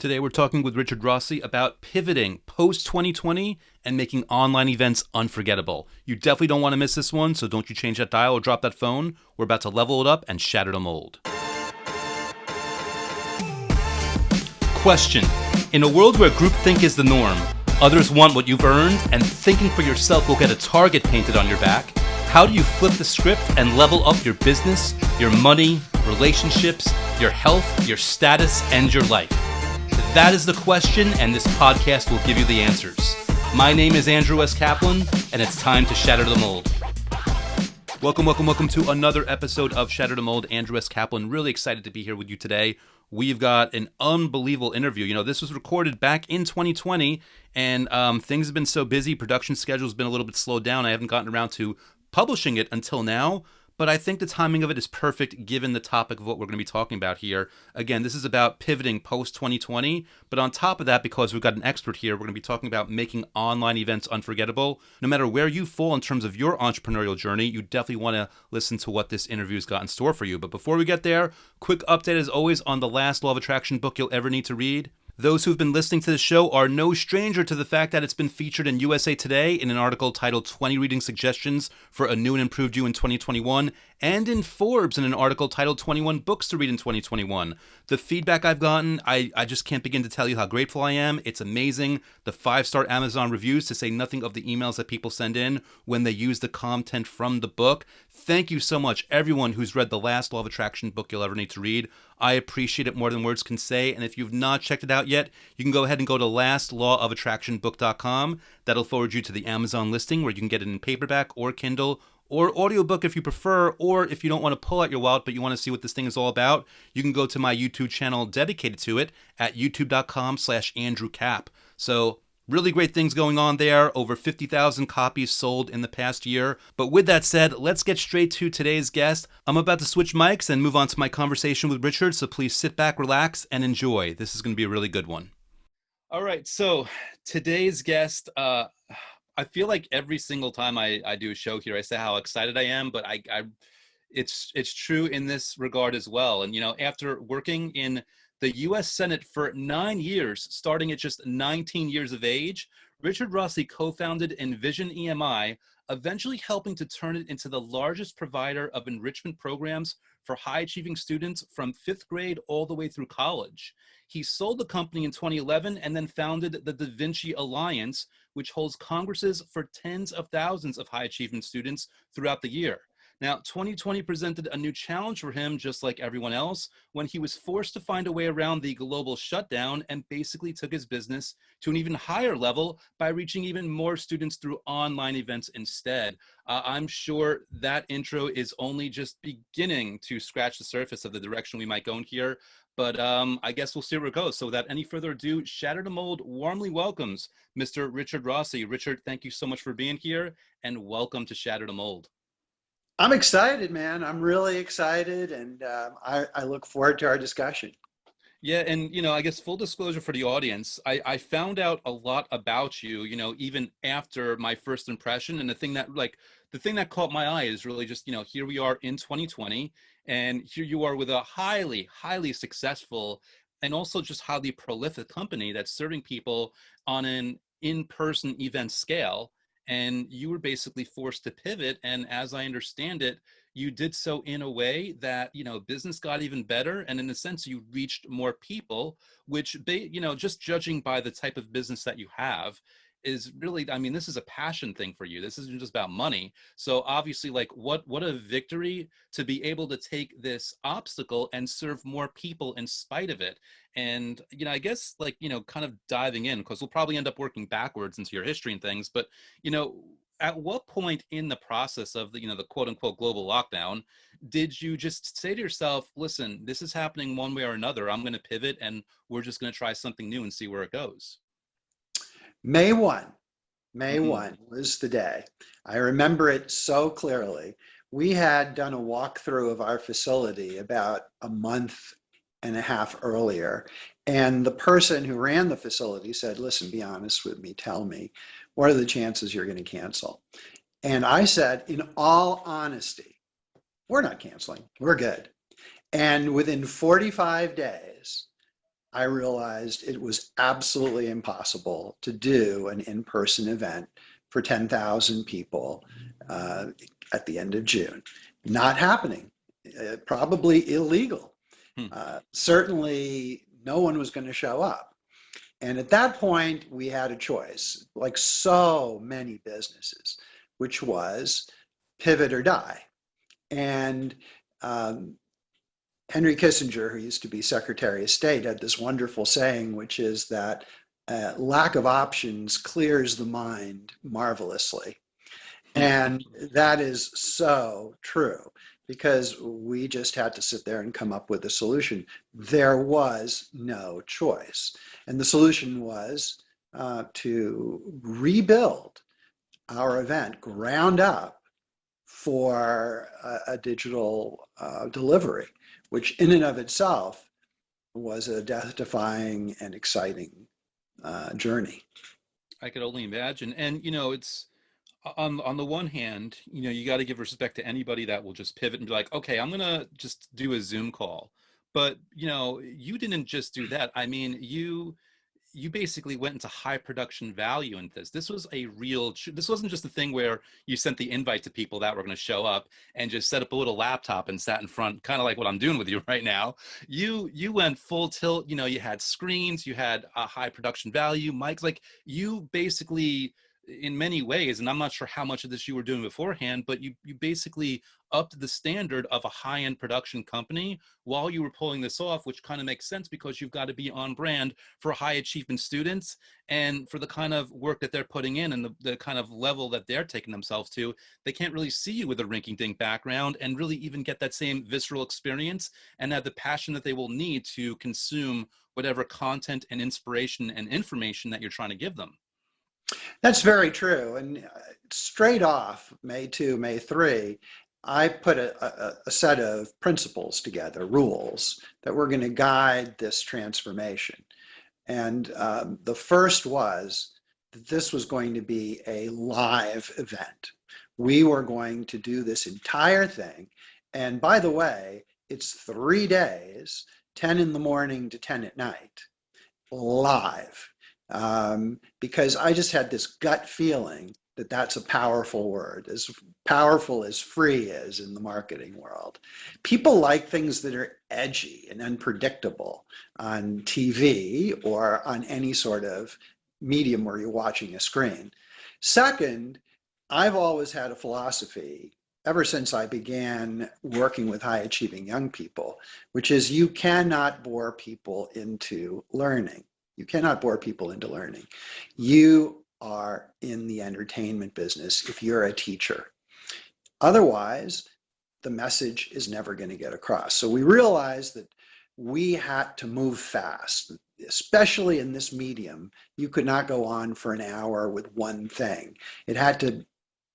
Today we're talking with Richard Rossi about pivoting post-2020 and making online events unforgettable. You definitely don't want to miss this one, so don't you change that dial or drop that phone. We're about to level it up and shatter the mold. Question. In a world where groupthink is the norm, others want what you've earned, and thinking for yourself will get a target painted on your back, how do you flip the script and level up your business, your money, relationships, your health, your status, and your life? That is the question, and this podcast will give you the answers. My name is Andrew S. Kaplan, and it's time to shatter the mold. Welcome to another episode of Shatter the Mold. Andrew S. Kaplan, really excited to be here with you today. We've got an unbelievable interview. You know, this was recorded back in 2020, and things have been so busy. Production schedule's been a little bit slowed down. I haven't gotten around to publishing it until now. But I think the timing of it is perfect given the topic of what we're going to be talking about here. Again, this is about pivoting post-2020. But on top of that, because we've got an expert here, we're going to be talking about making online events unforgettable. No matter where you fall in terms of your entrepreneurial journey, you definitely want to listen to what this interview's got in store for you. But before we get there, quick update as always on the last Law of Attraction book you'll ever need to read. Those who've been listening to the show are no stranger to the fact that it's been featured in USA Today in an article titled 20 Reading Suggestions for a New and Improved You in 2021, and in Forbes in an article titled 21 Books to Read in 2021. The feedback I've gotten, I just can't begin to tell you how grateful I am. It's amazing. The 5-star Amazon reviews, to say nothing of the emails that people send in when they use the content from the book. Thank you so much, everyone who's read the last Law of Attraction book you'll ever need to read. I appreciate it more than words can say, and if you've not checked it out yet, you can go ahead and go to lastlawofattractionbook.com. That'll forward you to the Amazon listing where you can get it in paperback or Kindle or audiobook if you prefer, or if you don't want to pull out your wallet but you want to see what this thing is all about, you can go to my YouTube channel dedicated to it at youtube.com/AndrewCap. So really great things going on there. Over 50,000 copies sold in the past year. But with that said, let's get straight to today's guest. I'm about to switch mics and move on to my conversation with Richard, so please sit back, relax, and enjoy. This is going to be a really good one. All right, so today's guest, I feel like every single time I do a show here, I say how excited I am, but it's true in this regard as well. And, you know, after working in the U.S. Senate for 9 years, starting at just 19 years of age, Richard Rossi co-founded Envision EMI, eventually helping to turn it into the largest provider of enrichment programs for high-achieving students from 5th grade all the way through college. He sold the company in 2011 and then founded the DaVinci Alliance, which holds congresses for tens of thousands of high-achievement students throughout the year. Now, 2020 presented a new challenge for him, just like everyone else, when he was forced to find a way around the global shutdown and basically took his business to an even higher level by reaching even more students through online events instead. I'm sure that intro is only just beginning to scratch the surface of the direction we might go in here, but I guess we'll see where it goes. So without any further ado, Shatter the Mold warmly welcomes Mr. Richard Rossi. Richard, thank you so much for being here, and welcome to Shatter the Mold. I'm excited, man. I'm really excited, and I look forward to our discussion. Yeah, and, you know, I guess full disclosure for the audience, I found out a lot about you, you know, even after my first impression. And the thing that caught my eye is really just, you know, here we are in 2020, and here you are with a highly, highly successful and also just highly prolific company that's serving people on an in-person event scale. And you were basically forced to pivot. And as I understand it, you did so in a way that, you know, business got even better. And in a sense, you reached more people, which, you know, just judging by the type of business that you have is really, I mean, this is a passion thing for you. This isn't just about money. So obviously, like, what a victory to be able to take this obstacle and serve more people in spite of it. And, you know, I guess, like, you know, kind of diving in, because we'll probably end up working backwards into your history and things, but, you know, at what point in the process of the, you know, the quote unquote global lockdown, did you just say to yourself, listen, this is happening one way or another, I'm going to pivot and we're just going to try something new and see where it goes? May 1 was the day. I remember it so clearly. We had done a walkthrough of our facility about a month and a half earlier. And the person who ran the facility said, listen, be honest with me. Tell me, what are the chances you're going to cancel? And I said, in all honesty, we're not canceling. We're good. And within 45 days, I realized it was absolutely impossible to do an in-person event for 10,000 people uh, at the end of June. Not happening, probably illegal. Hmm. Certainly, no one was going to show up. And at that point, we had a choice, like so many businesses, which was pivot or die. And um, Henry Kissinger, who used to be Secretary of State, had this wonderful saying, which is that lack of options clears the mind marvelously. And that is so true because we just had to sit there and come up with a solution. There was no choice. And the solution was to rebuild our event ground up for a digital delivery, which in and of itself was a death-defying and exciting journey. I could only imagine. And it's on the one hand, you got to give respect to anybody that will just pivot and be like, okay, I'm gonna just do a Zoom call. But you didn't just do that. I mean, you basically went into high production value in this. This was a real, this wasn't just a thing where you sent the invite to people that were going to show up and just set up a little laptop and sat in front, kind of like what I'm doing with you right now. You went full tilt. You had screens, you had a high production value, mics, like you basically, in many ways, and I'm not sure how much of this you were doing beforehand, but you basically upped the standard of a high-end production company while you were pulling this off, which kind of makes sense because you've got to be on brand for high achievement students and for the kind of work that they're putting in and the kind of level that they're taking themselves to. They can't really see you with a rinky-dink background and really even get that same visceral experience and have the passion that they will need to consume whatever content and inspiration and information that you're trying to give them. That's very true. And straight off, May 2, May 3, I put a set of principles together, rules that were going to guide this transformation. And the first was that this was going to be a live event. We were going to do this entire thing. And by the way, it's 3 days, 10 in the morning to 10 at night, live. Because I just had this gut feeling that that's a powerful word, as powerful as free is in the marketing world. People like things that are edgy and unpredictable on TV or on any sort of medium where you're watching a screen. Second, I've always had a philosophy ever since I began working with high achieving young people, which is you cannot bore people into learning. You cannot bore people into learning. You are in the entertainment business if you're a teacher. Otherwise, the message is never going to get across. So we realized that we had to move fast, especially in this medium. You could not go on for an hour with one thing. It had to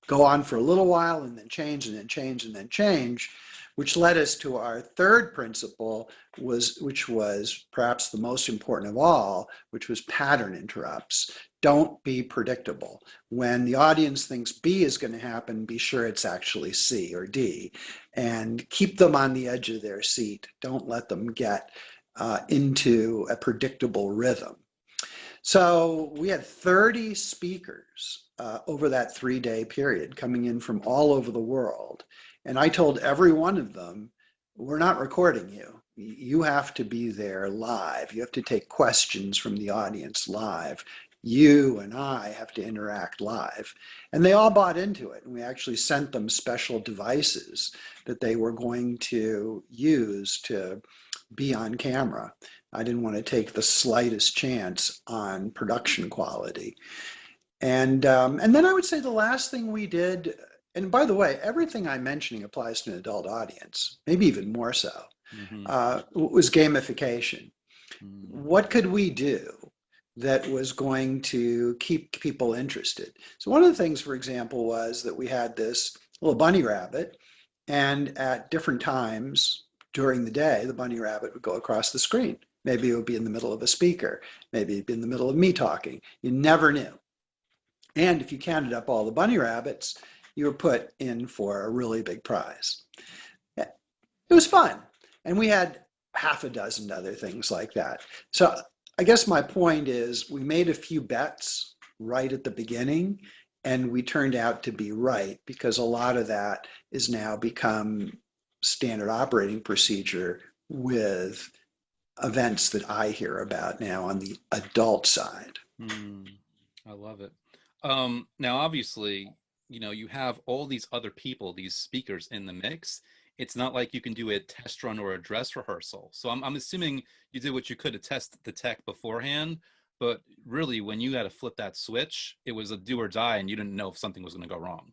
go on for a little while and then change and then change and then change, which led us to our third principle, which was perhaps the most important of all, which was pattern interrupts. Don't be predictable. When the audience thinks B is going to happen, be sure it's actually C or D, and keep them on the edge of their seat. Don't let them get into a predictable rhythm. So we had 30 speakers over that 3-day period coming in from all over the world. And I told every one of them, we're not recording you. You have to be there live. You have to take questions from the audience live. You and I have to interact live. And they all bought into it. And we actually sent them special devices that they were going to use to be on camera. I didn't want to take the slightest chance on production quality. And then I would say the last thing we did, and by the way, everything I'm mentioning applies to an adult audience, maybe even more so, was gamification. What could we do that was going to keep people interested? So one of the things, for example, was that we had this little bunny rabbit, and at different times during the day, the bunny rabbit would go across the screen. Maybe it would be in the middle of a speaker. Maybe it'd be in the middle of me talking. You never knew. And if you counted up all the bunny rabbits, you were put in for a really big prize. It was fun. And we had half a dozen other things like that. So I guess my point is we made a few bets right at the beginning, and we turned out to be right because a lot of that is now become standard operating procedure with events that I hear about now on the adult side. Hmm, I love it. Now, obviously, you have all these other people, these speakers in the mix. It's not like you can do a test run or a dress rehearsal. So I'm assuming you did what you could to test the tech beforehand, but really, when you had to flip that switch, it was a do or die, and you didn't know if something was going to go wrong.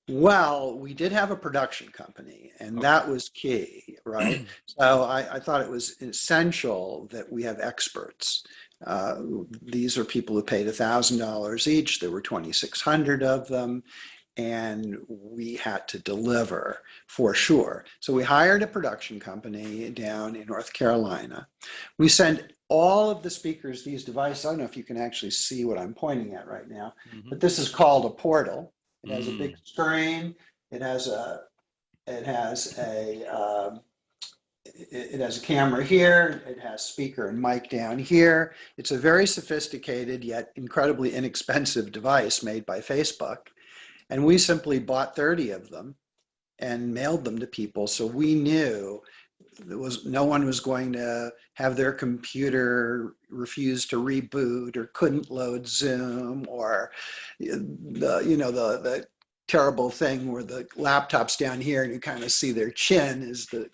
Well, we did have a production company, and Okay. that was key, right? So I thought it was essential that we have experts. Uh, these are people who paid $1,000 each. There were 2,600 of them, and we had to deliver for sure. So we hired a production company down in North Carolina. We sent all of the speakers these devices. I don't know if you can actually see what I'm pointing at right now, Hmm. but this is called a portal. It has a big Mm. screen. It has a it has a it has a camera here. It has speaker and mic down here. It's a very sophisticated yet incredibly inexpensive device made by Facebook. And we simply bought 30 of them and mailed them to people. So we knew there was no one was going to have their computer refuse to reboot or couldn't load Zoom or the terrible thing where the laptop's down here and you kind of see their chin is the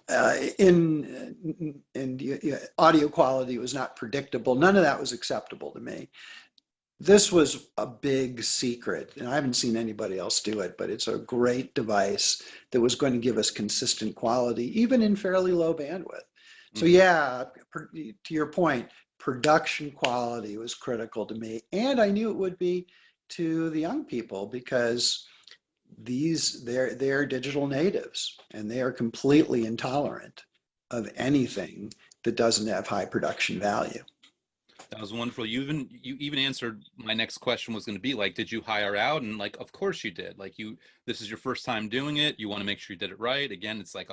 and audio quality was not predictable. None of that was acceptable to me. This was a big secret, and I haven't seen anybody else do it, but it's a great device that was going to give us consistent quality, even in fairly low bandwidth. So Hmm. yeah, to your point, production quality was critical to me, and I knew it would be to the young people because they're digital natives and they are completely intolerant of anything that doesn't have high production value. That was wonderful. You even answered my next question was going to be like, did you hire out? And like, of course you did. Like this is your first time doing it. You want to make sure you did it right. Again, it's like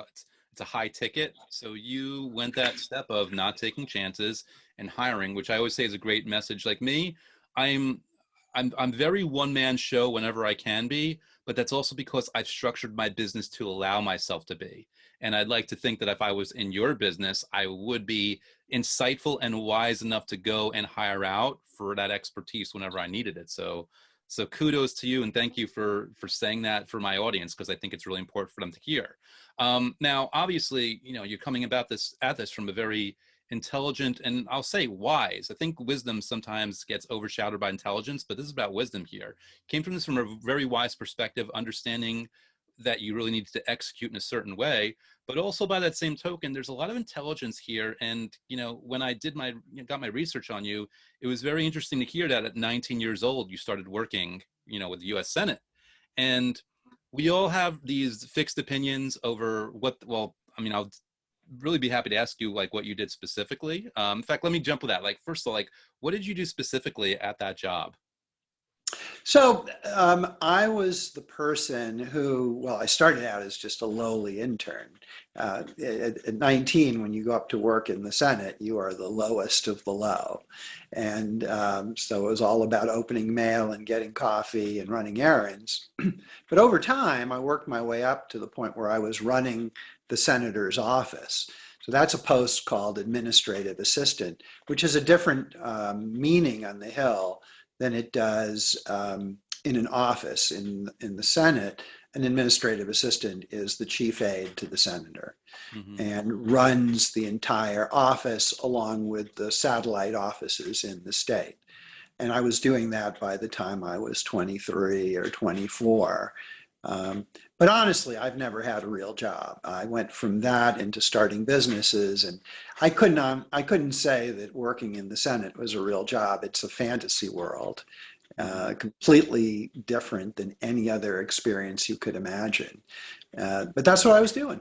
it's a high ticket. So you went that step of not taking chances and hiring, which I always say is a great message. Like me, I'm I'm very one man show whenever I can be, but that's also because I've structured my business to allow myself to be. And I'd like to think that if I was in your business, I would be insightful and wise enough to go and hire out for that expertise whenever I needed it. So kudos to you and thank you for saying that for my audience because I think it's really important for them to hear. Now, obviously, you're coming about this at this from a very intelligent and I'll say wise. I think wisdom sometimes gets overshadowed by intelligence, but this is about wisdom here. Came from this from a very wise perspective, understanding that you really need to execute in a certain way, but also by that same token there's a lot of intelligence here. And when I did my got my research on you, it was very interesting to hear that at 19 years old you started working with the US Senate. And we all have these fixed opinions over what, well, I mean, I'll really be happy to ask you like what you did specifically. In fact, let me jump with that. Like first of all, like what did you do specifically at that job? So I was the person who, well, I started out as just a lowly intern. At 19, when you go up to work in the Senate, you are the lowest of the low. And so it was all about opening mail and getting coffee and running errands. But over time, I worked my way up to the point where I was running the senator's office. So that's a post called administrative assistant, which has a different meaning on the Hill than it does in an office in the Senate. An administrative assistant is the chief aide to the senator Hmm. and runs the entire office along with the satellite offices in the state. And I was doing that by the time I was 23 or 24. Um, but honestly, I've never had a real job. I went from that into starting businesses, and I couldn't say that working in the Senate was a real job. It's a fantasy world, Hmm. completely different than any other experience you could imagine. But that's what I was doing.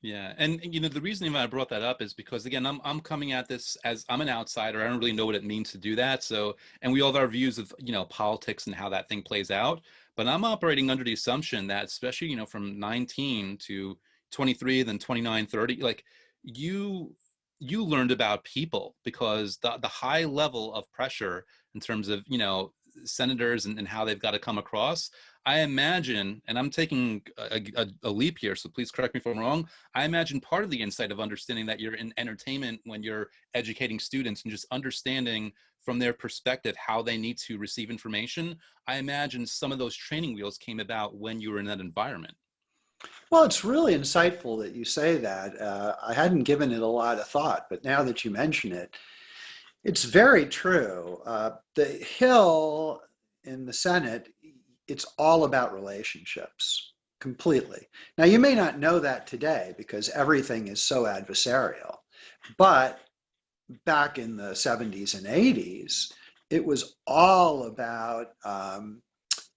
Yeah, and the reason I brought that up is because again, I'm coming at this as I'm an outsider. I don't really know what it means to do that. So, and we all have our views of politics and how that thing plays out. But I'm operating under the assumption that, especially from 19 to 23, then 29, 30. Like you you learned about people because the high level of pressure in terms of, senators and how they've got to come across. I imagine, and I'm taking a leap here, so please correct me if I'm wrong. I imagine part of the insight of understanding that you're in entertainment when you're educating students and just understanding from their perspective how they need to receive information. I imagine some of those training wheels came about when you were in that environment. Well, it's really insightful that you say that. I hadn't given it a lot of thought, but now that you mention it, it's very true. The Hill in the Senate, it's all about relationships completely. Now, you may not know that today because everything is so adversarial, but back in the 70s and 80s, it was all about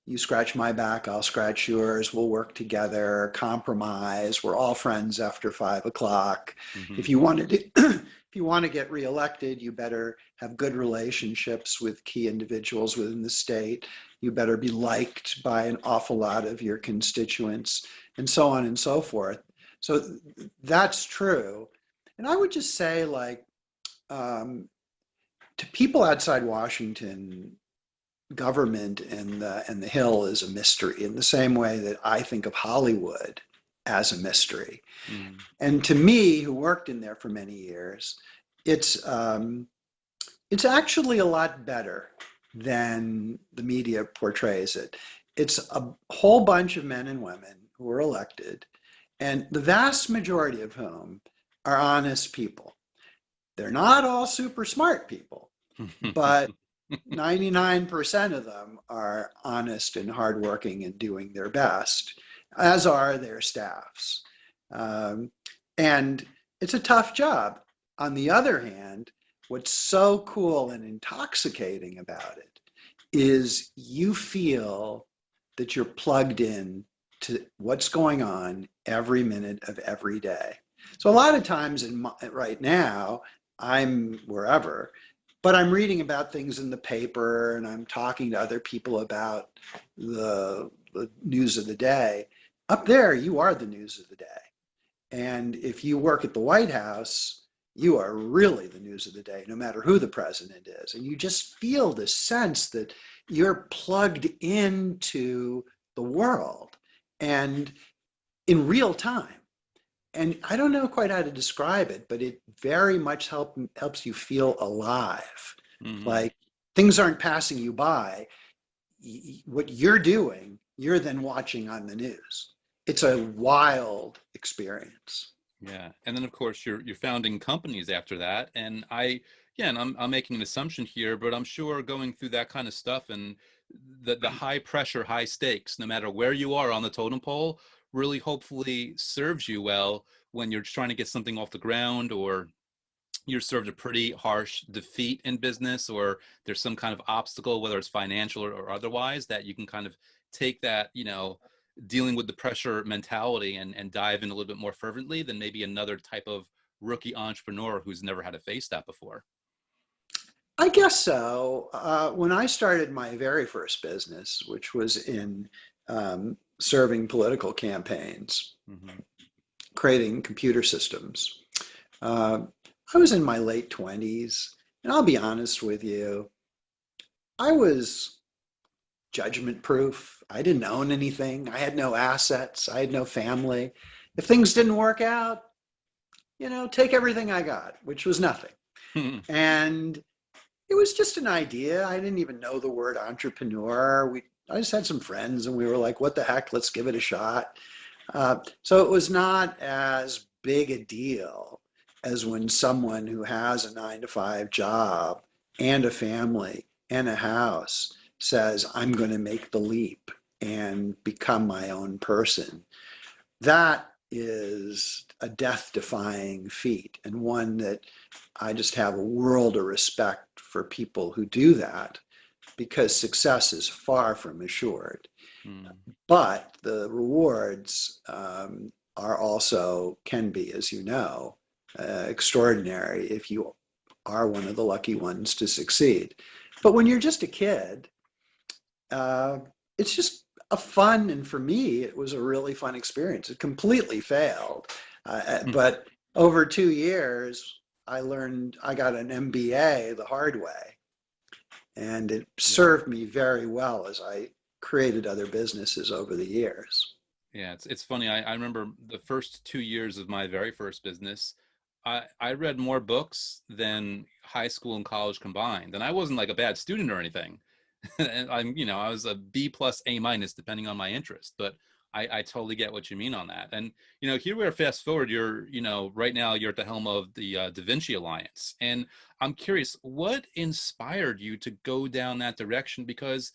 you scratch my back, I'll scratch yours, we'll work together, compromise, we're all friends after 5 o'clock. Mm-hmm. If you want to if you want to get reelected, you better have good relationships with key individuals within the state. You better be liked by an awful lot of your constituents, and so on and so forth. So that's true. And I would just say, like, to people outside Washington, government and the Hill is a mystery in the same way that I think of Hollywood as a mystery. Mm-hmm. And to me, who worked in there for many years, it's it's actually a lot better than the media portrays it. It's a whole bunch of men and women who are elected, and the vast majority of whom are honest people. They're not all super smart people, but 99% of them are honest and hardworking and doing their best, as are their staffs. Um, and it's a tough job. On the other hand, what's so cool and intoxicating about it is you feel that you're plugged in to what's going on every minute of every day. So a lot of times right now, I'm wherever, but I'm reading about things in the paper and I'm talking to other people about the news of the day. Up there, you are the news of the day. And if you work at the White House, you are really the news of the day, no matter who the president is. And you just feel this sense that you're plugged into the world and in real time. And I don't know quite how to describe it, but it very much helps you feel alive. Mm-hmm. Like things aren't passing you by. What you're doing, you're then watching on the news. It's a wild experience. Yeah, and then of course you're founding companies after that, and yeah, and I'm making an assumption here, but I'm sure going through that kind of stuff and the high pressure, high stakes, no matter where you are on the totem pole, really hopefully serves you well when you're trying to get something off the ground, or you're served a pretty harsh defeat in business, or there's some kind of obstacle, whether it's financial or otherwise, that you can kind of take that, dealing with the pressure mentality and dive in a little bit more fervently than maybe another type of rookie entrepreneur who's never had to face that before. I guess so. When I started my very first business, which was in serving political campaigns, Mm-hmm. creating computer systems, uh, I was in my late 20s. And I'll be honest with you, I was judgment proof. I didn't own anything. I had no assets. I had no family. If things didn't work out, take everything I got, which was nothing. And it was just an idea. I didn't even know the word entrepreneur. I just had some friends and we were like, what the heck, let's give it a shot. So it was not as big a deal as when someone who has a 9 to 5 job and a family and a house says, I'm going to make the leap and become my own person. That is a death-defying feat, and one that I just have a world of respect for people who do that, because success is far from assured. Mm. But the rewards are also, can be, as you know, extraordinary if you are one of the lucky ones to succeed. But when you're just a kid, uh, it's just a fun, and for me, it was a really fun experience. It completely failed. Hmm. But over 2 years, I got an MBA the hard way, and it Yeah. served me very well as I created other businesses over the years. Yeah, it's funny. I remember the first 2 years of my very first business, I read more books than high school and college combined. And I wasn't like a bad student or anything. And I was a B plus A minus depending on my interest. But I totally get what you mean on that. And here we are. Fast forward. Right now you're at the helm of the DaVinci Alliance, and I'm curious, what inspired you to go down that direction? Because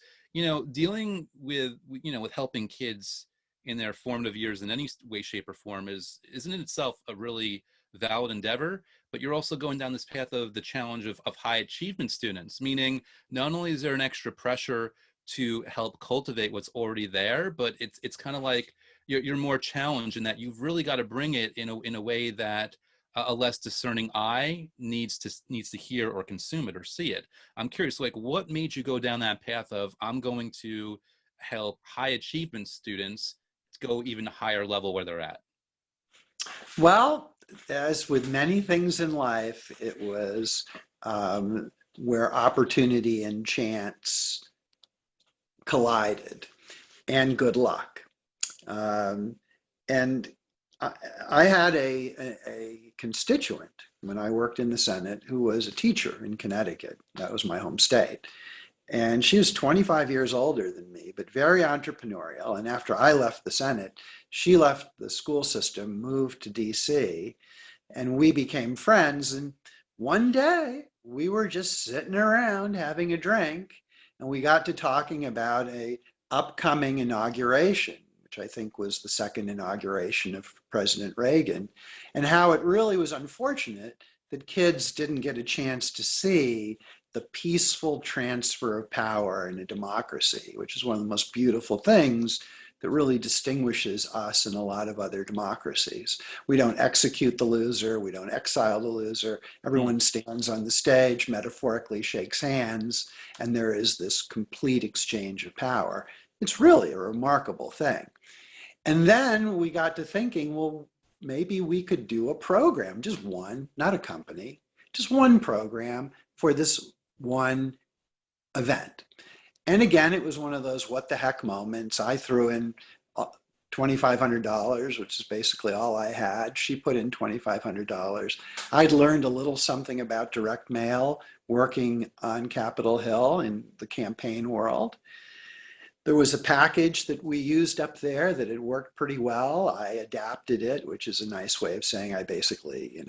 dealing with helping kids in their formative years in any way, shape, or form isn't in itself a really valid endeavor. But you're also going down this path of the challenge of high achievement students, meaning not only is there an extra pressure to help cultivate what's already there, but it's kind of like you're more challenged in that you've really got to bring it in a way that a less discerning eye needs to hear or consume it or see it. I'm curious, like, what made you go down that path of I'm going to help high achievement students go even higher level where they're at? Well, as with many things in life, it was where opportunity and chance collided, and good luck. Um, and I, I had a constituent when I worked in the Senate who was a teacher in Connecticut. That was my home state. And she was 25 years older than me, but very entrepreneurial. And after I left the Senate, she left the school system, moved to DC, and we became friends. And one day we were just sitting around having a drink, and we got to talking about a upcoming inauguration, which I think was the second inauguration of President Reagan, and how it really was unfortunate that kids didn't get a chance to see the peaceful transfer of power in a democracy, which is one of the most beautiful things that really distinguishes us and a lot of other democracies. We don't execute the loser, we don't exile the loser. Hmm. Everyone stands on the stage, metaphorically shakes hands, and there is this complete exchange of power. It's really a remarkable thing. And then we got to thinking, well, maybe we could do a program, just one, not a company, just one program for this one event. And again, it was one of those what the heck moments. I threw in $2,500, which is basically all I had. She put in $2,500. I'd learned a little something about direct mail working on Capitol Hill in the campaign world. There was a package that we used up there that had worked pretty well. I adapted it, which is a nice way of saying I basically,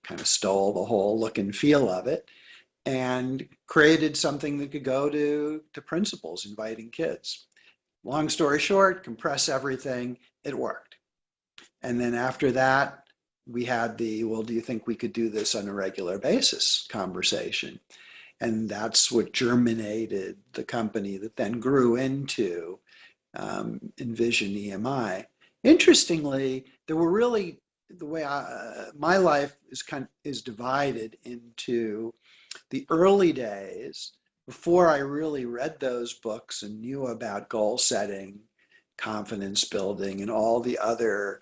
kind of stole the whole look and feel of it and created something that could go to principals inviting kids. Long story short, compress everything, it worked. And then after that, we had the, well, do you think we could do this on a regular basis conversation? And that's what germinated the company that then grew into Envision EMI. Interestingly, there were really the way my life is divided into the early days before I really read those books and knew about goal setting, confidence building, and all the other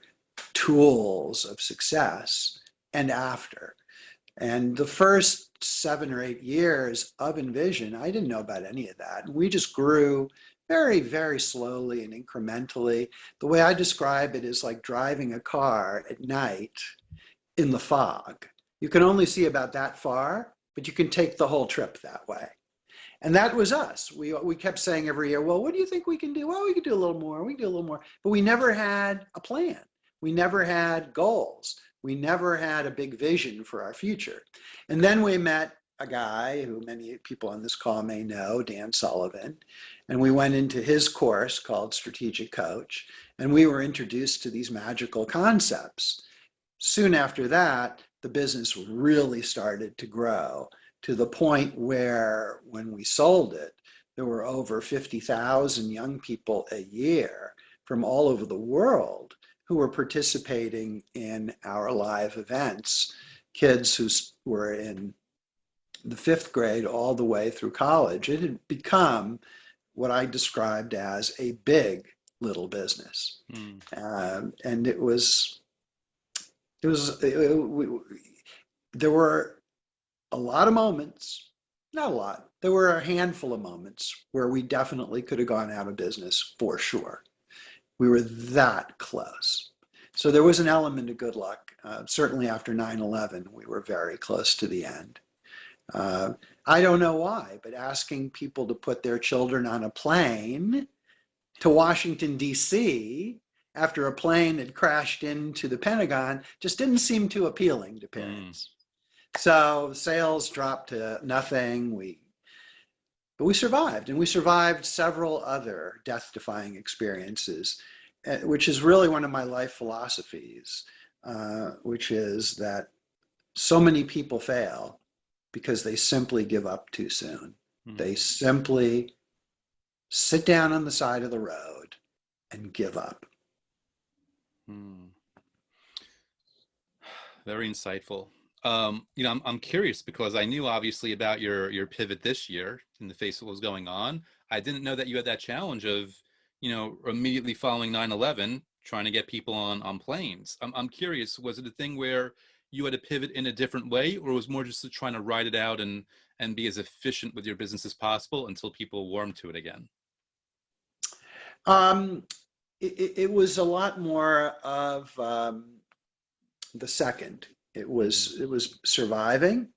tools of success, and after. And the first 7 or 8 years of Envision, I didn't know about any of that. We just grew very, very slowly and incrementally. The way I describe it is like driving a car at night in the fog. You can only see about that far, but you can take the whole trip that way. And that was us. We kept saying every year, well, what do you think we can do? Well, we can do a little more. We can do a little more. But we never had a plan. We never had goals. We never had a big vision for our future. And then we met a guy who many people on this call may know, Dan Sullivan. And we went into his course called Strategic Coach. And we were introduced to these magical concepts. Soon after that, the business really started to grow to the point where when we sold it, there were over 50,000 young people a year from all over the world who were participating in our live events, kids who were in the fifth grade all the way through college. It had become what I described as a big little business. Mm. And there were a lot of moments, not a lot, there were a handful of moments where we definitely could have gone out of business for sure. We were that close. So there was an element of good luck. Certainly after 9/11, we were very close to the end. Uh, I don't know why, but asking people to put their children on a plane to Washington, D.C., after a plane had crashed into the Pentagon just didn't seem too appealing to Mm. parents. So sales dropped to nothing. But we survived, and we survived several other death-defying experiences, which is really one of my life philosophies, which is that so many people fail because they simply give up too soon. Mm. They simply sit down on the side of the road and give up. Mm. Very insightful. I'm curious because I knew obviously about your pivot this year in the face of what was going on. I didn't know that you had that challenge of, immediately following 9/11, trying to get people on planes. I'm curious, was it a thing where you had to pivot in a different way, or was more just trying to ride it out and be as efficient with your business as possible until people warmed to it again? Um, it was a lot more of the second. Mm. It was surviving.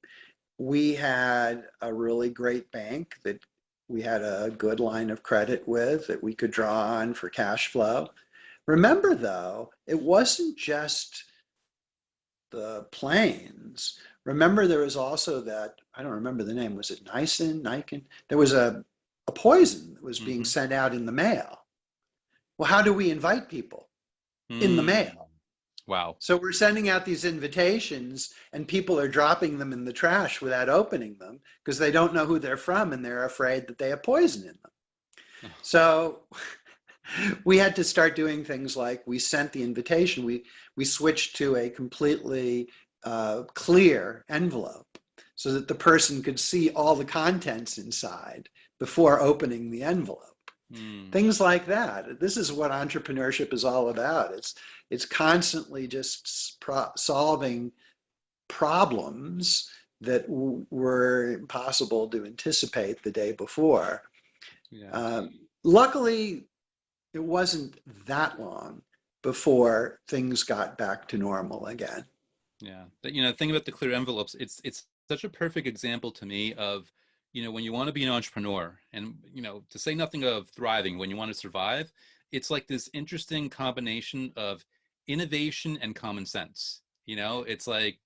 We had a really great bank that we had a good line of credit with that we could draw on for cash flow. Remember, though, it wasn't just the planes. Remember, there was also that, I don't remember the name, was it Niken? There was a poison that was being Mm-hmm. sent out in the mail. Well, how do we invite people? In the Mm. mail. Wow. So we're sending out these invitations and people are dropping them in the trash without opening them because they don't know who they're from and they're afraid that they have poison in them. So we had to start doing things like we sent the invitation. We switched to a completely clear envelope so that the person could see all the contents inside before opening the envelope. Mm. Things like that. This is what entrepreneurship is all about. It's constantly just solving problems that were impossible to anticipate the day before. Yes. Luckily, it wasn't that long before things got back to normal again. Yeah. But, think about the clear envelopes. It's such a perfect example to me of, when you want to be an entrepreneur and, to say nothing of thriving, when you want to survive, it's like this interesting combination of innovation and common sense. It's like,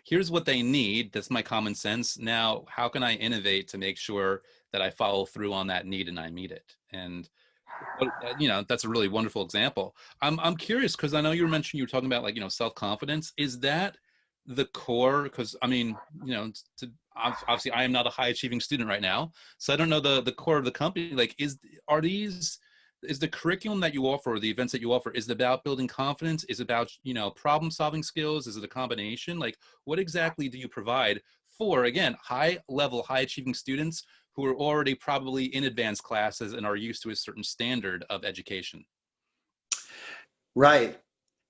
here's what they need. That's my common sense. Now, how can I innovate to make sure that I follow through on that need and I meet it? And that's a really wonderful example. I'm curious because I know you were mentioning, you were talking about, like, self-confidence. Is that the core? Because I mean, obviously I am not a high achieving student right now, so I don't know the core of the company. Like, is the curriculum that you offer, or the events that you offer, is it about building confidence? Is it about, problem solving skills? Is it a combination? Like, what exactly do you provide for, again, high level, high achieving students who are already probably in advanced classes and are used to a certain standard of education? Right.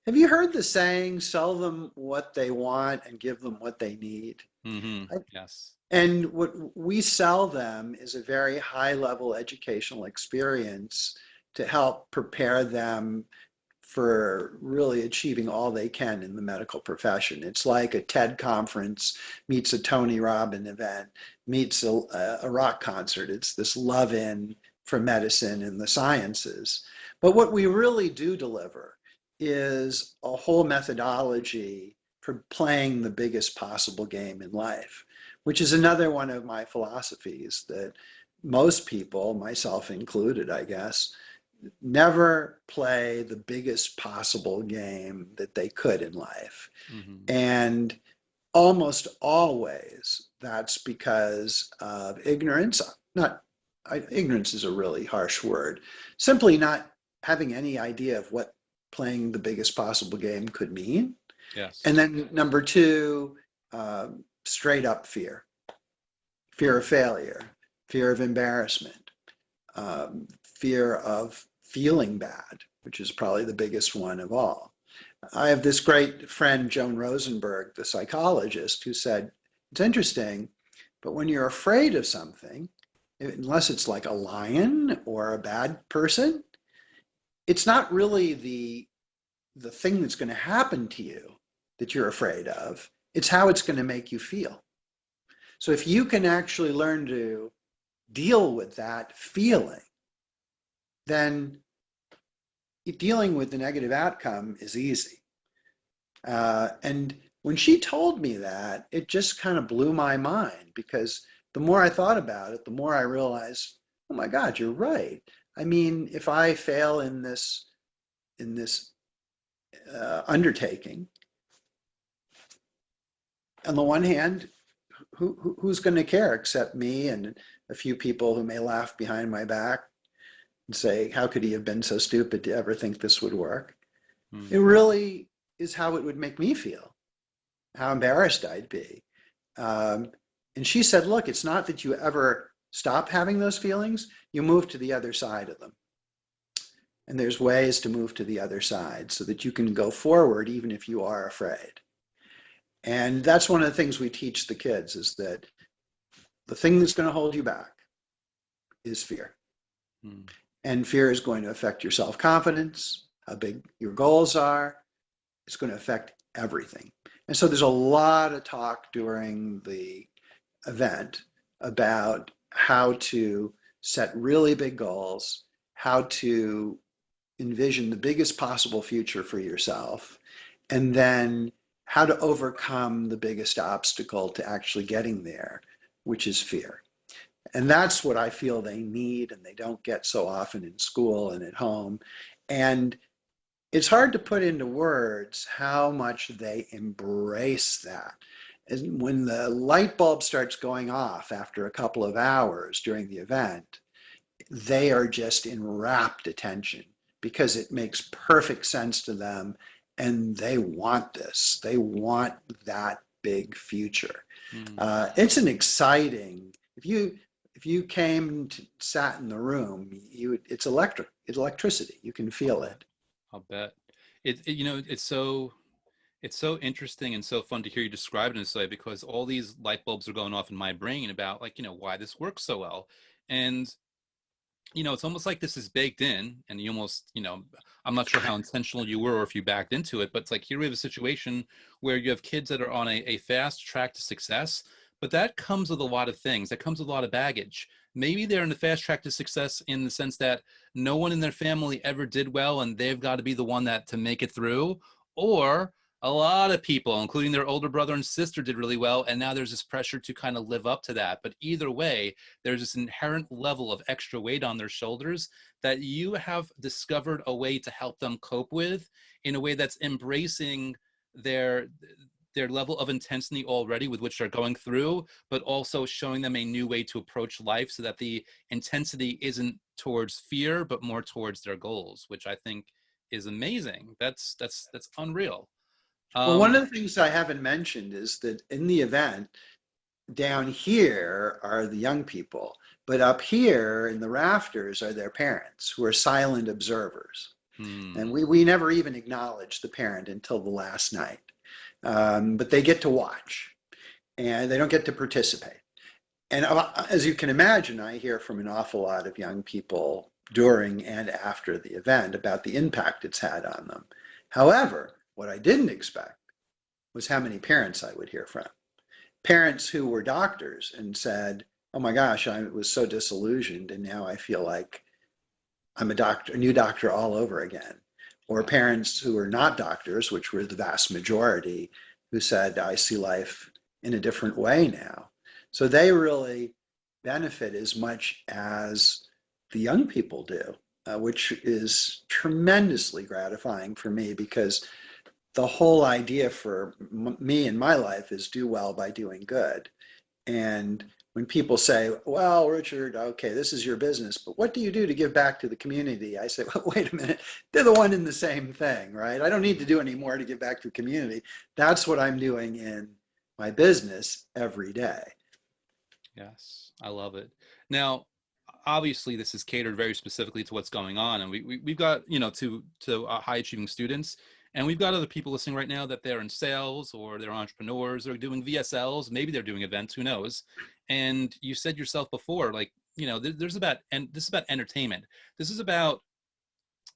Have you heard the saying, sell them what they want and give them what they need? Mm-hmm. Yes. And what we sell them is a very high level educational experience to help prepare them for really achieving all they can in the medical profession. It's like a TED conference meets a Tony Robbins event, meets a rock concert. It's this love in for medicine and the sciences. But what we really do deliver is a whole methodology for playing the biggest possible game in life, which is another one of my philosophies that most people, myself included, I guess, never play the biggest possible game that they could in life. Mm-hmm. And almost always that's because of ignorance. Ignorance is a really harsh word. Simply not having any idea of what playing the biggest possible game could mean. Yes. And then number two, straight up fear. Fear of failure, fear of embarrassment, fear of feeling bad, which is probably the biggest one of all. I have this great friend, Joan Rosenberg, the psychologist, who said, it's interesting, but when you're afraid of something, unless it's like a lion or a bad person, it's not really the thing that's going to happen to you that you're afraid of. It's how it's going to make you feel. So if you can actually learn to deal with that feeling, then dealing with the negative outcome is easy. And when she told me that, it just kind of blew my mind, because the more I thought about it, the more I realized, oh my God, you're right. I mean, if I fail in this undertaking, on the one hand, who's going to care except me and a few people who may laugh behind my back and say, how could he have been so stupid to ever think this would work? It really is how it would make me feel, how embarrassed I'd be. And she said, look, it's not that you ever stop having those feelings, you move to the other side of them. And there's ways to move to the other side so that you can go forward even if you are afraid. And that's one of the things we teach the kids, is that the thing that's going to hold you back is fear. And fear is going to affect your self-confidence, how big your goals are. It's going to affect everything. And so there's a lot of talk during the event about how to set really big goals, how to envision the biggest possible future for yourself, and then how to overcome the biggest obstacle to actually getting there, which is fear. And that's what I feel they need, and they don't get so often in school and at home. And it's hard to put into words how much they embrace that. And when the light bulb starts going off after a couple of hours during the event, they are just in rapt attention because it makes perfect sense to them, and they want this. They want that big future. It's an exciting, if you came to sat in the room, it's electricity. You can feel it. I'll bet. It's so interesting and so fun to hear you describe it in this way, because all these light bulbs are going off in my brain about, like, why this works so well. And it's almost like this is baked in, and you almost, I'm not sure how intentional you were or if you backed into it, but it's like, here we have a situation where you have kids that are on a fast track to success, but that comes with a lot of things. That comes with a lot of baggage. Maybe they're in the fast track to success in the sense that no one in their family ever did well, and they've got to be the one to make it through. Or a lot of people, including their older brother and sister, did really well, and now there's this pressure to kind of live up to that. But either way, there's this inherent level of extra weight on their shoulders that you have discovered a way to help them cope with, in a way that's embracing their level of intensity already with which they're going through, but also showing them a new way to approach life, so that the intensity isn't towards fear, but more towards their goals, which I think is amazing. That's unreal. Well, one of the things I haven't mentioned is that in the event, down here are the young people, but up here in the rafters are their parents, who are silent observers. And we never even acknowledge the parent until the last night. But they get to watch, and they don't get to participate. And as you can imagine, I hear from an awful lot of young people during and after the event about the impact it's had on them. However, what I didn't expect was how many parents I would hear from. Parents who were doctors and said, oh my gosh, I was so disillusioned, and now I feel like I'm a new doctor all over again. Or parents who were not doctors, which were the vast majority, who said, I see life in a different way now. So they really benefit as much as the young people do, which is tremendously gratifying for me, because the whole idea for me in my life is do well by doing good. And when people say, well, Richard, okay, this is your business, but what do you do to give back to the community? I say, well, wait a minute, they're the one in the same thing, right? I don't need to do any more to give back to the community. That's what I'm doing in my business every day. Yes, I love it. Now, obviously this is catered very specifically to what's going on, and we've got, you know, to high achieving students, and we've got other people listening right now that they're in sales or they're entrepreneurs, they're doing VSLs, maybe they're doing events, who knows. And you said yourself before, like, you know, there's about, and this is about entertainment, this is about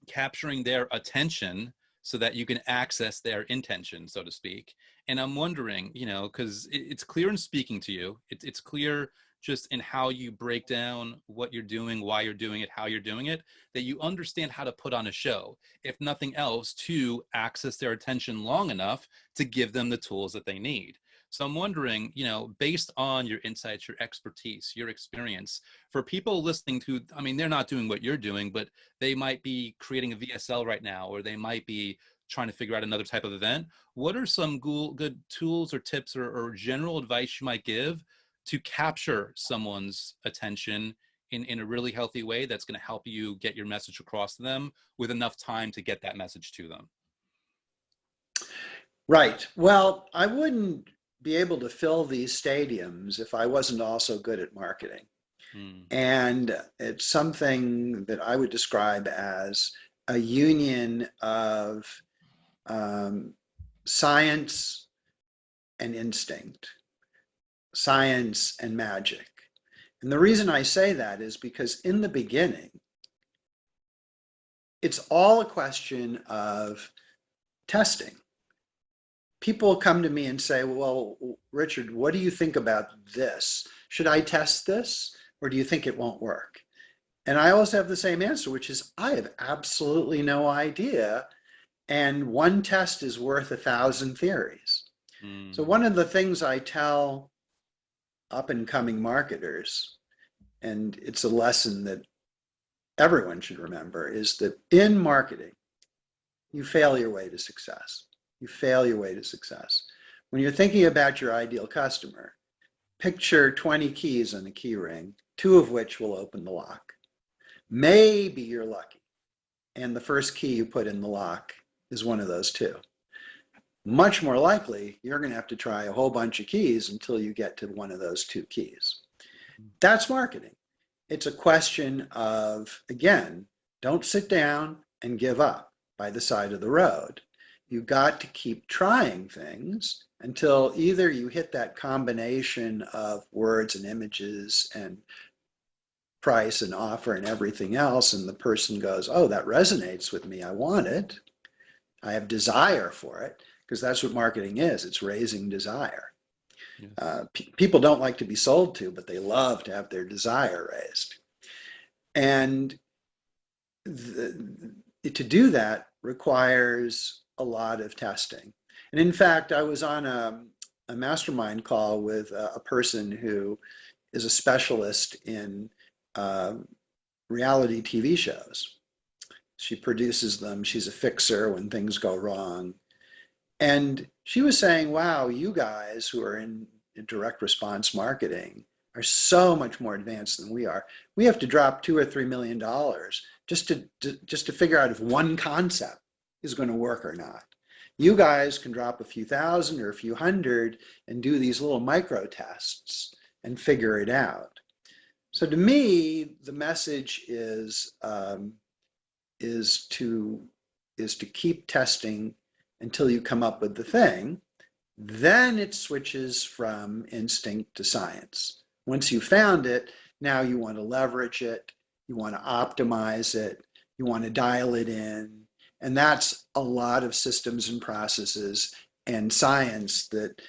capturing their attention so that you can access their intention, so to speak. And I'm wondering, you know, because it's clear in speaking to you, it's clear just in how you break down what you're doing, why you're doing it, how you're doing it, that you understand how to put on a show, if nothing else, to access their attention long enough to give them the tools that they need. So I'm wondering, you know, based on your insights, your expertise, your experience, for people listening to, I mean, they're not doing what you're doing, but they might be creating a VSL right now, or they might be trying to figure out another type of event. What are some good tools or tips or general advice you might give to capture someone's attention in a really healthy way that's going to help you get your message across to them with enough time to get that message to them? Right. Well, I wouldn't be able to fill these stadiums if I wasn't also good at marketing. Mm. And it's something that I would describe as a union of science and instinct, science and magic. And the reason I say that is because in the beginning, it's all a question of testing. People come to me and say, well, Richard, what do you think about this? Should I test this, or do you think it won't work? And I always have the same answer, which is I have absolutely no idea. And one test is worth 1,000 theories. So Mm. one of the things I tell up and coming marketers, and it's a lesson that everyone should remember, is that in marketing, you fail your way to success. You fail your way to success. When you're thinking about your ideal customer, picture 20 keys on a key ring, 2 of which will open the lock. Maybe you're lucky, and the first key you put in the lock is one of those 2. Much more likely, you're going to have to try a whole bunch of keys until you get to one of those 2 keys. That's marketing. It's a question of, again, don't sit down and give up by the side of the road. You've got to keep trying things until either you hit that combination of words and images and price and offer and everything else, and the person goes, oh, that resonates with me, I want it, I have desire for it, because that's what marketing is, it's raising desire. Yes. People don't like to be sold to, but they love to have their desire raised. And to do that requires a lot of testing. And in fact, I was on a mastermind call with a person who is a specialist in reality TV shows. She produces them. She's a fixer when things go wrong. And she was saying, wow, you guys who are in direct response marketing are so much more advanced than we are. We have to drop $2 or $3 million just to figure out if one concept is going to work or not. You guys can drop a few thousand or a few hundred and do these little micro tests and figure it out. So to me, the message is to keep testing until you come up with the thing. Then it switches from instinct to science. Once you found it, now you want to leverage it, you want to optimize it, you want to dial it in. And that's a lot of systems and processes and science that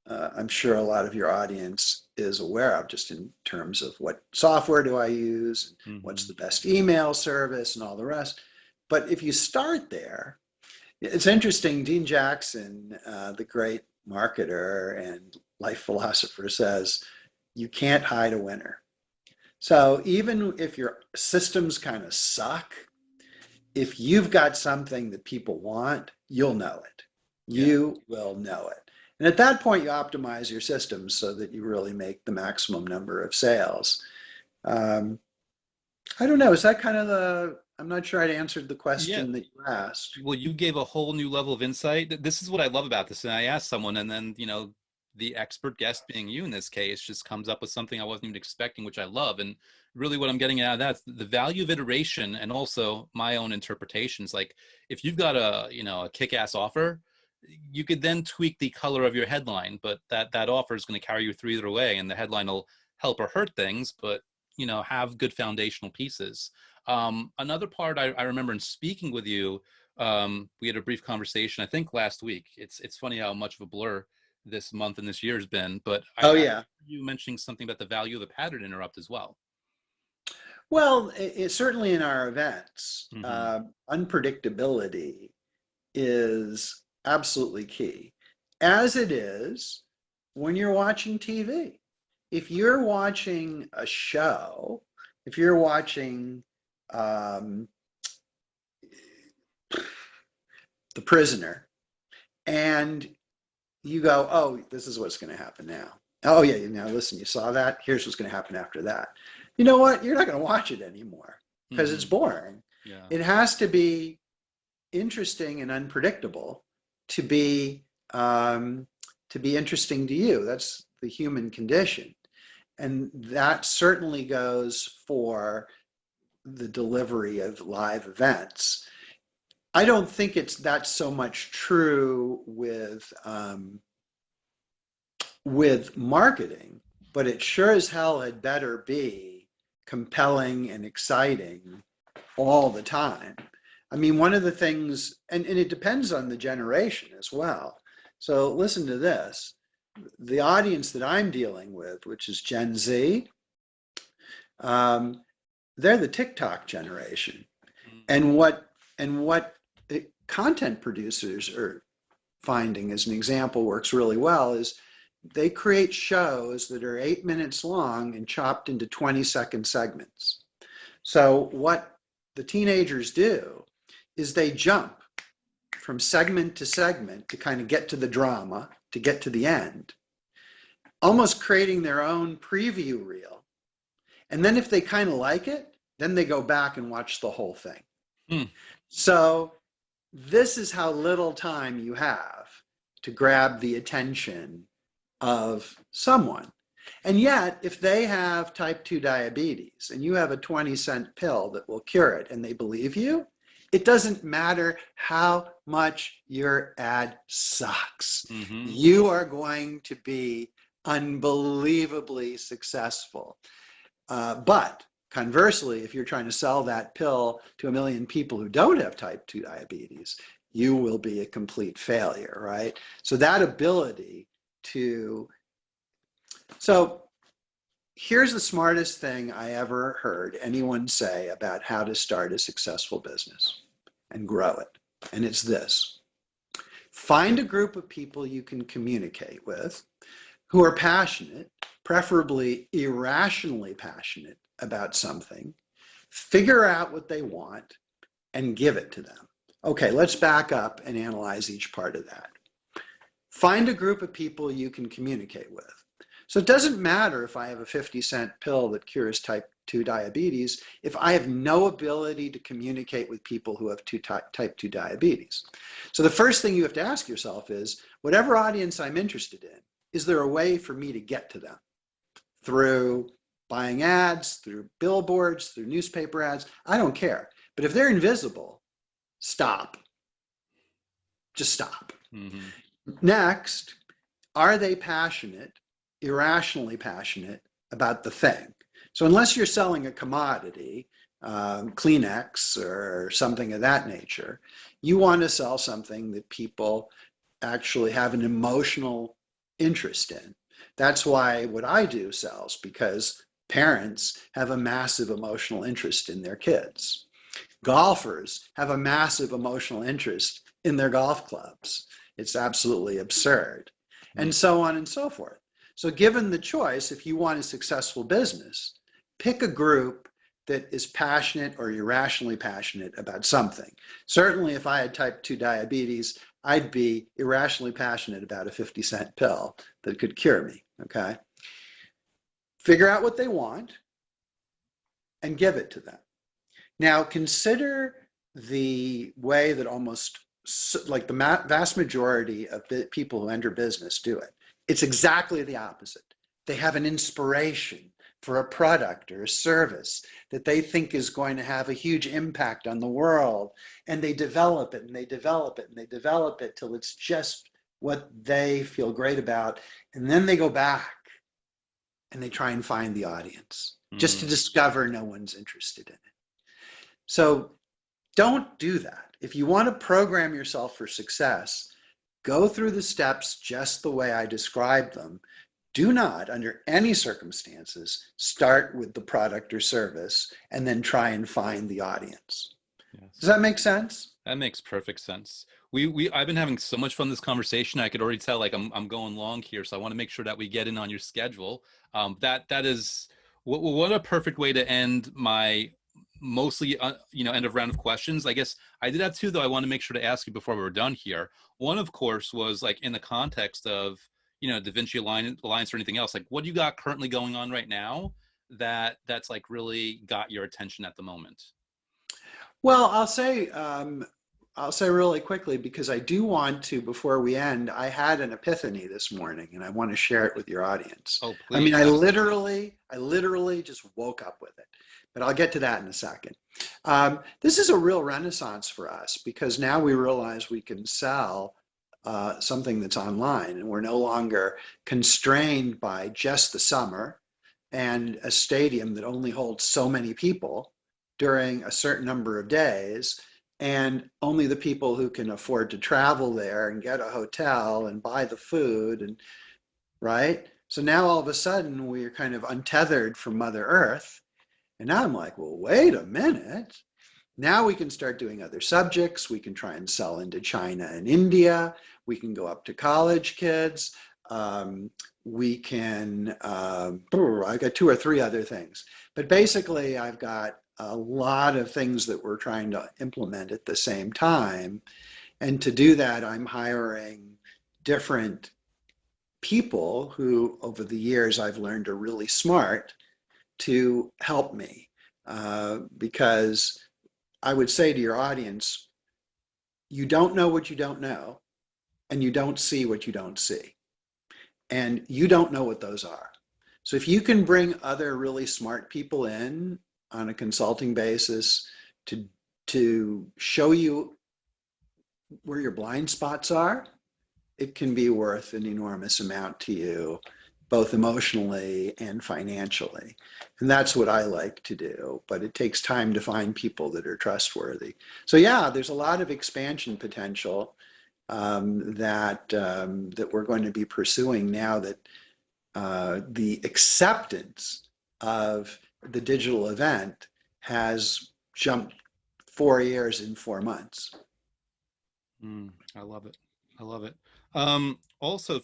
I'm sure a lot of your audience is aware of, just in terms of what software do I use, and what's the best email service and all the rest. But if you start there, it's interesting, Dean Jackson, the great marketer and life philosopher, says, you can't hide a winner. So even if your systems kind of suck, if you've got something that people want, you'll know it. You will know it. And at that point, you optimize your systems so that you really make the maximum number of sales. I don't know. Is that kind of I'm not sure I'd answered the Yeah. question that you asked. Well, you gave a whole new level of insight. This is what I love about this. And I asked someone, and then, you know, the expert guest, being you in this case, just comes up with something I wasn't even expecting, which I love. And really what I'm getting out of that, the value of iteration and also my own interpretations. Like if you've got a kick-ass offer, you could then tweak the color of your headline, but that offer is going to carry you through either way, and the headline will help or hurt things, but have good foundational pieces. Another part I remember in speaking with you, we had a brief conversation, I think last week. It's funny how much of a blur this month and this year has been, but I Oh, heard yeah. you mentioning something about the value of the pattern interrupt as well. Well, certainly in our events, Mm-hmm. unpredictability is absolutely key, as it is when you're watching TV. If you're watching a show, if you're watching um, The Prisoner, and you go, oh, this is what's going to happen now. Oh, yeah, now listen, you saw that? Here's what's going to happen after that. You know what? You're not going to watch it anymore because it's Mm-hmm. boring. Yeah. It has to be interesting and unpredictable to be interesting to you. That's the human condition, and that certainly goes for the delivery of live events. I don't think that's so much true with marketing, but it sure as hell had better be compelling and exciting all the time. I mean, one of the things, and it depends on the generation as well. So listen to this. The audience that I'm dealing with, which is Gen Z, um, they're the TikTok generation. And what content producers are finding, as an example, works really well is they create shows that are 8 minutes long and chopped into 20-second segments. So what the teenagers do is they jump from segment to segment to kind of get to the drama, to get to the end, almost creating their own preview reel. And then if they kind of like it, then they go back and watch the whole thing. Hmm. So this is how little time you have to grab the attention of someone. And yet, if they have type 2 diabetes and you have a 20-cent pill that will cure it and they believe you, it doesn't matter how much your ad sucks. Mm-hmm. You are going to be unbelievably successful. But conversely, if you're trying to sell that pill to 1 million people who don't have type 2 diabetes, you will be a complete failure, right? So that ability to, so here's the smartest thing I ever heard anyone say about how to start a successful business and grow it. And it's this: find a group of people you can communicate with who are passionate, preferably irrationally passionate about something, figure out what they want, and give it to them. Okay, let's back up and analyze each part of that. Find a group of people you can communicate with. So it doesn't matter if I have a 50-cent pill that cures type 2 diabetes if I have no ability to communicate with people who have type 2 diabetes. So the first thing you have to ask yourself is, whatever audience I'm interested in, is there a way for me to get to them? Through buying ads, through billboards, through newspaper ads? I don't care. But if they're invisible, stop. Just stop. Mm-hmm. Next, are they passionate, irrationally passionate about the thing? So unless you're selling a commodity, Kleenex or something of that nature, you want to sell something that people actually have an emotional interest in. That's why what I do sells, because parents have a massive emotional interest in their kids. Golfers have a massive emotional interest in their golf clubs. It's absolutely absurd. And so on and so forth. So given the choice, if you want a successful business, pick a group that is passionate or irrationally passionate about something. Certainly if I had type 2 diabetes, I'd be irrationally passionate about a 50-cent pill that could cure me, okay? Figure out what they want and give it to them. Now consider the way that almost like the vast majority of people who enter business do it. It's exactly the opposite. They have an inspiration for a product or a service that they think is going to have a huge impact on the world. And they develop it and they develop it and they develop it till it's just what they feel great about. And then they go back and they try and find the audience just to Mm. discover no one's interested in it. So don't do that. If you want to program yourself for success, go through the steps just the way I described them. Do not, under any circumstances, start with the product or service and then try and find the audience. Does Yes. that make sense? That makes perfect sense. We I've been having so much fun this conversation. I could already tell like I'm going long here, so I want to make sure that we get in on your schedule. That is what a perfect way to end my mostly end of round of questions. I guess I did have two though. I want to make sure to ask you before we were done here. One, of course, was like in the context of DaVinci Alliance or anything else. Like, what do you got currently going on right now that's like really got your attention at the moment? Well, I'll say really quickly because I do want to, before we end, I had an epiphany this morning and I want to share it with your audience. Oh, I mean, please, absolutely. I literally just woke up with it, but I'll get to that in a second. This is a real renaissance for us because now we realize we can sell something that's online and we're no longer constrained by just the summer and a stadium that only holds so many people during a certain number of days, and only the people who can afford to travel there and get a hotel and buy the food and right. So now all of a sudden we're kind of untethered from Mother Earth. And now I'm like, well, wait a minute. Now we can start doing other subjects. We can try and sell into China and India. We can go up to college kids. We can, I've got two or three other things. But basically, I've got a lot of things that we're trying to implement at the same time. And to do that, I'm hiring different people who, over the years, I've learned are really smart to help me. Because I would say to your audience, you don't know what you don't know, and you don't see what you don't see. And you don't know what those are. So if you can bring other really smart people in on a consulting basis to, to show you where your blind spots are, it can be worth an enormous amount to you, both emotionally and financially. And that's what I like to do, but it takes time to find people that are trustworthy. So yeah, there's a lot of expansion potential that we're going to be pursuing now that the acceptance of the digital event has jumped 4 years in 4 months. I love it. I love it. Also,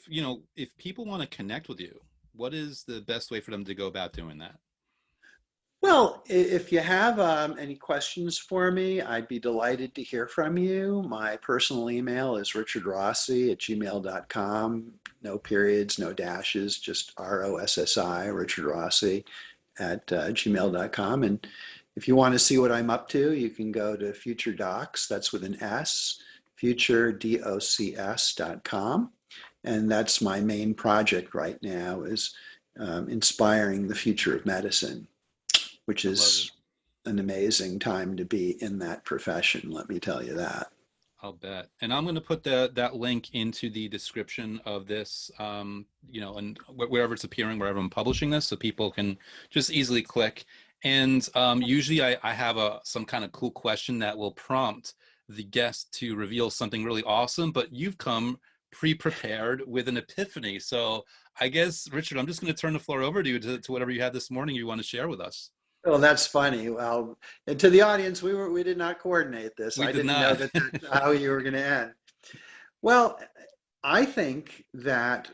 if people want to connect with you, what is the best way for them to go about doing that? Well, if you have any questions for me, I'd be delighted to hear from you. My personal email is richardrossi@gmail.com. No periods, no dashes, just Rossi, Richard Rossi at gmail.com. And if you want to see what I'm up to, you can go to Future Docs, that's with an S, futuredocs.com. And that's my main project right now is inspiring the future of medicine, which I love it. is an amazing time to be in that profession, let me tell you that. I'll bet. And I'm going to put that link into the description of this, and wherever it's appearing, wherever I'm publishing this, so people can just easily click. And usually I have some kind of cool question that will prompt the guest to reveal something really awesome, but you've come pre-prepared with an epiphany. So I guess, Richard, I'm just going to turn the floor over to you to whatever you had this morning you want to share with us. Well, that's funny. Well, and to the audience, we did not coordinate this. We I did didn't know not. that that's how you were going to end. Well, I think that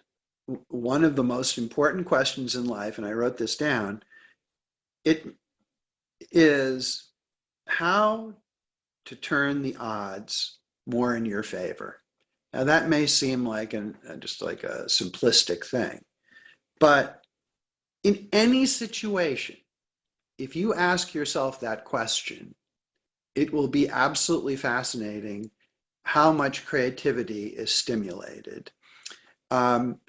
one of the most important questions in life, and I wrote this down, it is how to turn the odds more in your favor. Now that may seem like just like a simplistic thing, but in any situation, if you ask yourself that question, it will be absolutely fascinating how much creativity is stimulated. Um,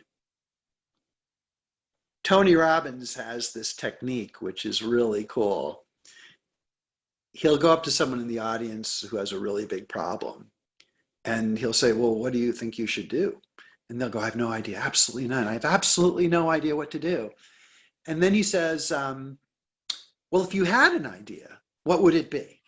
Tony Robbins has this technique, which is really cool. He'll go up to someone in the audience who has a really big problem, and he'll say, well, what do you think you should do? And they'll go, I have no idea. Absolutely none. I have absolutely no idea what to do. And then he says, well, if you had an idea, what would it be?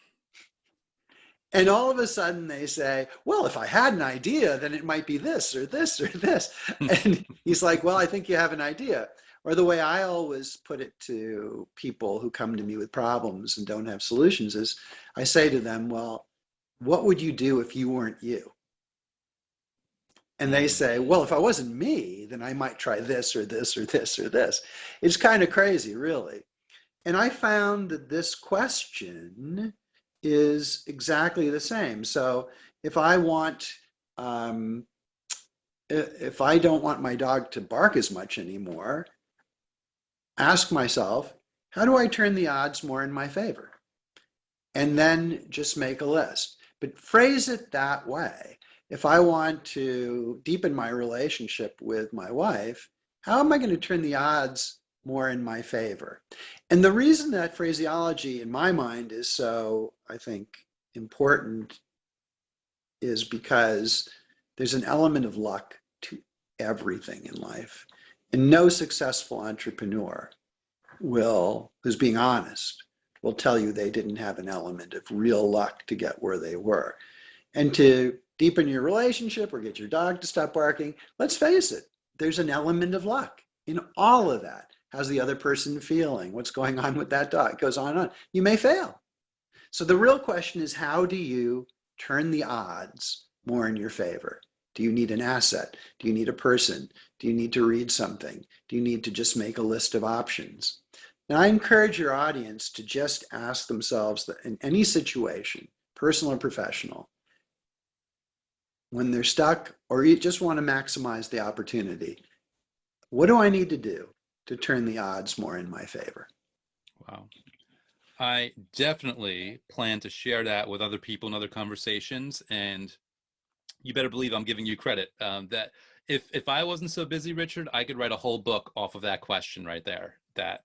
And all of a sudden they say, well, if I had an idea, then it might be this or this or this. And he's like, well, I think you have an idea. Or the way I always put it to people who come to me with problems and don't have solutions is I say to them, well, what would you do if you weren't you? And they say, well, if I wasn't me, then I might try this or this or this or this. It's kind of crazy, really. And I found that this question is exactly the same. So if I don't want my dog to bark as much anymore, ask myself, how do I turn the odds more in my favor? And then just make a list. But phrase it that way. If I want to deepen my relationship with my wife, how am I going to turn the odds more in my favor? And the reason that phraseology in my mind is so, I think, important is because there's an element of luck to everything in life. And no successful entrepreneur who's being honest, will tell you they didn't have an element of real luck to get where they were. And to deepen your relationship or get your dog to stop barking, let's face it, there's an element of luck in all of that. How's the other person feeling? What's going on with that dog? It goes on and on. You may fail. So the real question is, how do you turn the odds more in your favor? Do you need an asset? Do you need a person? Do you need to read something? Do you need to just make a list of options? And I encourage your audience to just ask themselves that in any situation, personal or professional, when they're stuck or you just want to maximize the opportunity, what do I need to do to turn the odds more in my favor? Wow. I definitely plan to share that with other people in other conversations, and you better believe I'm giving you credit. That if I wasn't so busy, Richard, I could write a whole book off of that question right there. That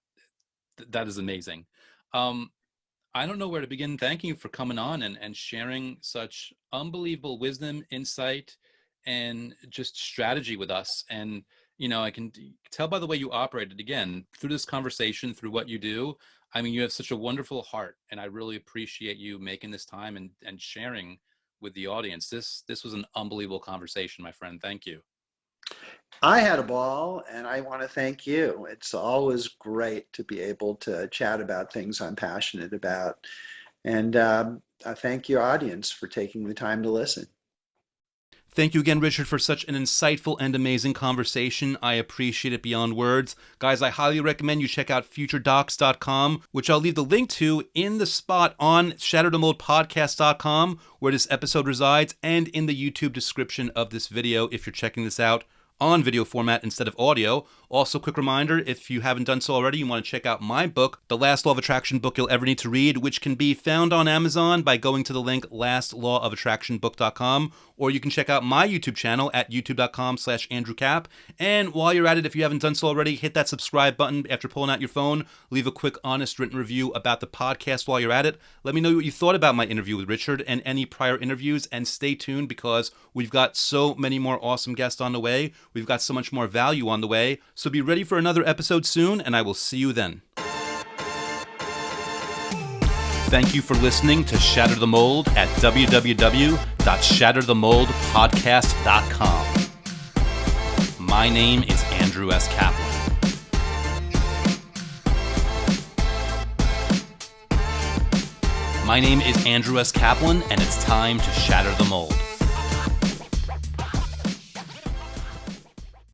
is amazing. I don't know where to begin thanking you for coming on and sharing such unbelievable wisdom, insight, and just strategy with us. And, you know, I can tell by the way you operated, again, through this conversation, through what you do. I mean, you have such a wonderful heart, and I really appreciate you making this time and sharing with the audience. This was an unbelievable conversation, my friend. Thank you. I had a ball, and I want to thank you. It's always great to be able to chat about things I'm passionate about. And I thank your audience for taking the time to listen. Thank you again, Richard, for such an insightful and amazing conversation. I appreciate it beyond words. Guys, I highly recommend you check out futuredocs.com, which I'll leave the link to in the spot on shatterthemoldpodcast.com, where this episode resides, and in the YouTube description of this video if you're checking this out on video format instead of audio. Also, quick reminder, if you haven't done so already, you want to check out my book, The Last Law of Attraction Book You'll Ever Need to Read, which can be found on Amazon by going to the link lastlawofattractionbook.com, or you can check out my YouTube channel at youtube.com/AndrewCap. And while you're at it, if you haven't done so already, hit that subscribe button after pulling out your phone. Leave a quick, honest written review about the podcast while you're at it. Let me know what you thought about my interview with Richard and any prior interviews, and stay tuned because we've got so many more awesome guests on the way. We've got so much more value on the way. So be ready for another episode soon, and I will see you then. Thank you for listening to Shatter the Mold at www.shatterthemoldpodcast.com. My name is Andrew S. Kaplan. My name is Andrew S. Kaplan, and it's time to shatter the mold.